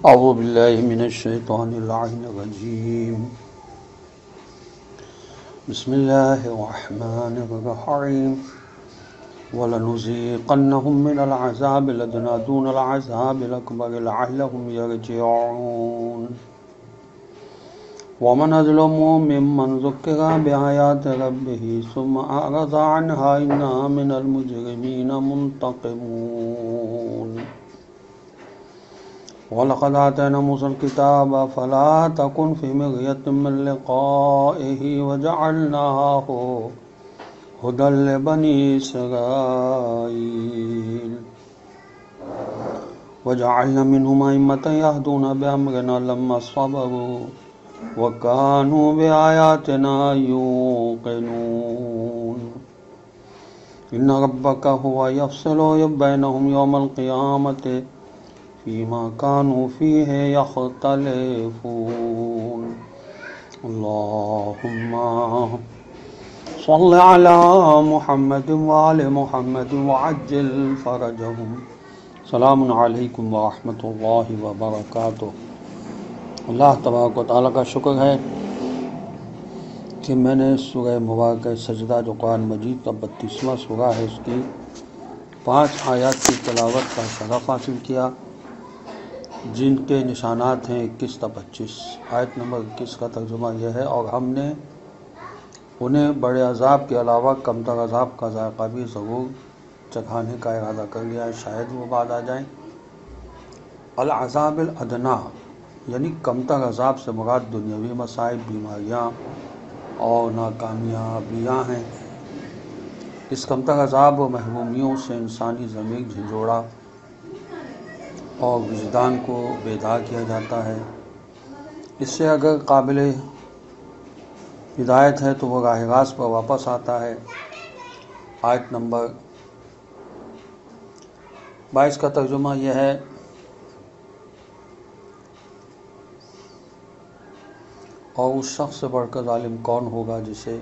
اعوذ باللہ من الشیطان اللعین الرجیم بسم اللہ الرحمن الرحیم وَلَنُذِيقَنَّهُم مِّنَ الْعَذَابِ الْأَدْنَىٰ دُونَ الْعَذَابِ الْأَكْبَرِ لَعَلَّهُمْ يَرْجِعُونَ وَمَنْ أَظْلَمُ مِمَّنْ ذُكِّرَ بِآيَاتِ رَبِّهِ ثُمَّ أَعْرَضَ عَنْهَا إِنَّا مِنَ الْمُجْرِمِينَ مُنْتَقِمُونَ وَلَقَدْ آتَيْنَا مُوسَى الْكِتَابَ فَلَا تَكُنْ فِي مِرْيَةٍ مِّن لِّقَائِهِ وَجَعَلْنَاهُ هُدًى لِّبَنِي إِسْرَائِيلَ وَجَعَلْنَا مِنْهُمْ أَئِمَّةً يَهْدُونَ بِأَمْرِنَا لَمَّا صَبَرُوا وَكَانُوا بِآيَاتِنَا يُوقِنُونَ إِنَّ رَبَّكَ هُوَ يَفْصِلُ بَيْنَهُمْ يَوْمَ الْقِيَامَةِ فِيمَا كَانُوا فِيهِ يَخْتَلِفُونَ اللهم صل على محمد وآل محمد وعجل فرجهم السلام علیکم ورحمۃ اللہ وبرکاتہ۔ اللہ تبارک و تعالیٰ کا شکر ہے کہ میں نے سورہ مبارکہ سجدہ جو قرآن مجید کا 32واں سورہ ہے اس کی 5 آیات کی تلاوت کا شرف حاصل کیا، جن کے نشانات ہیں 21 تا 25۔ آیت نمبر 21 کا ترجمہ یہ ہے، اور ہم نے انہیں بڑے عذاب کے علاوہ کمتر عذاب کا ذائقہ بھی ضرور چکھانے کا ارادہ کر لیا ہے، شاید وہ بعد آ جائیں۔ العذاب الادنیٰ یعنی کمتر عذاب سے مراد دنیاوی مصائب، بیماریاں اور ناکامیابیاں ہیں۔ اس کمتر عذاب و محرومیوں سے انسانی ضمیر جھنجھوڑا اور وجدان کو بیدار کیا جاتا ہے۔ اس سے اگر قابل ہدایت ہے تو وہ راہ راست پر واپس آتا ہے۔ آیت نمبر 22 کا ترجمہ یہ ہے، اور اس شخص سے بڑھ کر ظالم کون ہوگا جسے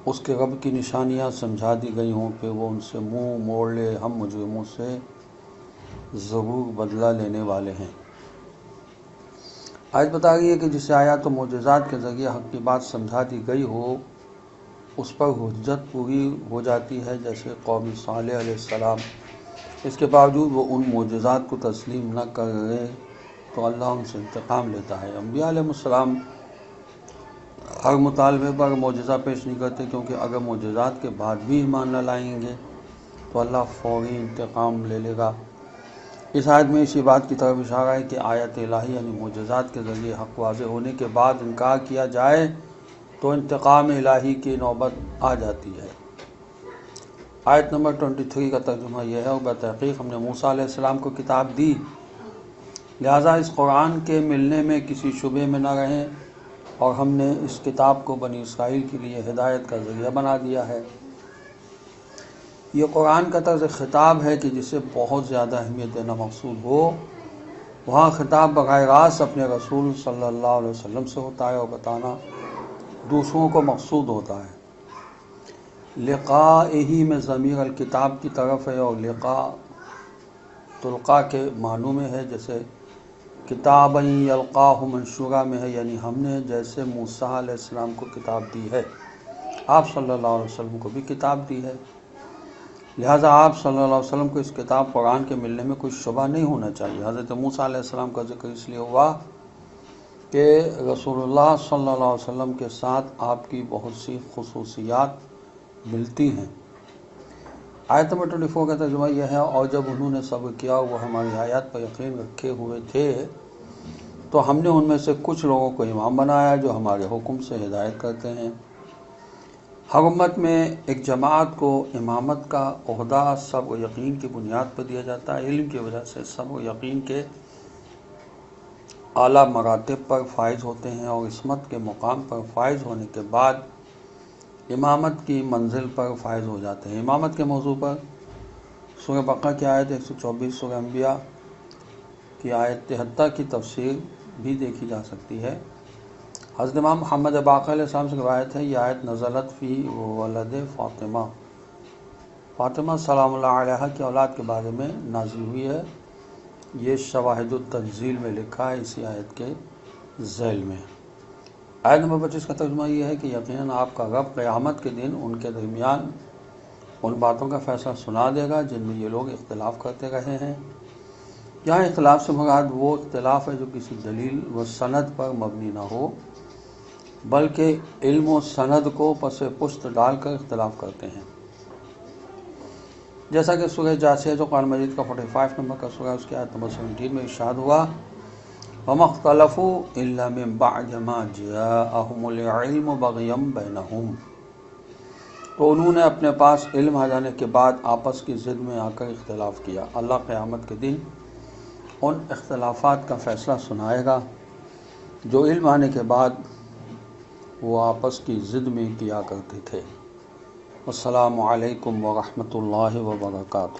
اس کے رب کی نشانیاں سمجھا دی گئی ہوں پھر وہ ان سے منہ موڑ لے، ہم مجرموں سے ضرور بدلہ لینے والے ہیں۔ آیت بتا رہی ہے کہ جسے آیات و معجزات کے ذریعے حق کی بات سمجھا دی گئی ہو اس پر حجت پوری ہو جاتی ہے، جیسے قوم صالح علیہ السلام۔ اس کے باوجود وہ ان معجزات کو تسلیم نہ کرے تو اللہ ان سے انتقام لیتا ہے۔ انبیاء علیہ السلام ہر مطالبے پر معجزہ پیش نہیں کرتے، کیونکہ اگر معجزات کے بعد بھی ایمان نہ لائیں گے تو اللہ فوری انتقام لے لے گا۔ اس آیت میں اسی بات کی طرف اشارہ ہے کہ آیت الہی یعنی معجزات کے ذریعے حق واضح ہونے کے بعد انکار کیا جائے تو انتقام الہی کی نوبت آ جاتی ہے۔ آیت نمبر 23 کا ترجمہ یہ ہے، اور بتحقیق ہم نے موسیٰ علیہ السلام کو کتاب دی، لہٰذا اس قرآن کے ملنے میں کسی شبے میں نہ رہیں، اور ہم نے اس کتاب کو بنی اسرائیل کے لیے ہدایت کا ذریعہ بنا دیا ہے۔ یہ قرآن کا طرز خطاب ہے کہ جسے بہت زیادہ اہمیت دینا مقصود ہو، وہاں خطاب براہ راست اپنے رسول صلی اللہ علیہ وسلم سے ہوتا ہے اور بتانا دوسروں کو مقصود ہوتا ہے۔ لقائہ میں ضمیر الکتاب کی طرف ہے، اور لقاء تلقا کے معنوں میں ہے، جیسے کتابًا یلقاہ منشورہ میں ہے، یعنی ہم نے جیسے موسیٰ علیہ السلام کو کتاب دی ہے، آپ صلی اللہ علیہ وسلم کو بھی کتاب دی ہے، لہٰذا آپ صلی اللہ علیہ وسلم کو اس کتاب قرآن کے ملنے میں کوئی شبہ نہیں ہونا چاہیے۔ حضرت موسیٰ علیہ السلام کا ذکر اس لیے ہوا کہ رسول اللہ صلی اللہ علیہ وسلم کے ساتھ آپ کی بہت سی خصوصیات ملتی ہیں۔ آیت نمبر 24 کا ترجمہ یہ ہے، اور جب انہوں نے صبر کیا اور وہ ہماری آیات پر یقین رکھے ہوئے تھے تو ہم نے ان میں سے کچھ لوگوں کو امام بنایا جو ہمارے حکم سے ہدایت کرتے ہیں۔ ہر امت میں ایک جماعت کو امامت کا عہدہ صبر و یقین کی بنیاد پر دیا جاتا ہے۔ علم کی وجہ سے صبر و یقین کے اعلیٰ مراتب پر فائز ہوتے ہیں، اور عصمت کے مقام پر فائز ہونے کے بعد امامت کی منزل پر فائز ہو جاتے ہیں۔ امامت کے موضوع پر سورہ بقرہ کی آیت 124، سورہ انبیاء کی آیت 73 کی تفسیر بھی دیکھی جا سکتی ہے۔ حضرت امام محمد باقر علیہ السلام سے روایت ہے، یہ آیت نزلت فی ولد فاطمہ، فاطمہ سلام اللہ علیہ کی اولاد کے بارے میں نازل ہوئی ہے، یہ شواہد التنزیل میں لکھا ہے اسی آیت کے ذیل میں۔ آیت نمبر 25 کا ترجمہ یہ ہے کہ یقیناً آپ کا رب قیامت کے دن ان کے درمیان ان باتوں کا فیصلہ سنا دے گا جن میں یہ لوگ اختلاف کرتے رہے ہیں۔ یہاں اختلاف سے مراد وہ اختلاف ہے جو کسی دلیل و سند پر مبنی نہ ہو، بلکہ علم و سند کو پس پشت ڈال کر اختلاف کرتے ہیں، جیسا کہ سورہ جاثیہ جو قرآن مجید کا 45 نمبر کا سورہ اس کی آیت نمبر 17 میں ارشاد ہوا، وَمَا اخْتَلَفُوا إِلَّا مِن بَعْدِ مَا جَاءَهُمُ الْعِلْمُ بَغْيًا بَيْنَهُمْ، تو انہوں نے اپنے پاس علم آ جانے کے بعد آپس کی ضد میں آ کر اختلاف کیا۔ اللہ قیامت کے دن ان اختلافات کا فیصلہ سنائے گا جو علم آنے کے بعد وہ آپس کی ضد میں کیا کرتے تھے۔ السلام علیکم ورحمۃ اللہ وبرکاتہ۔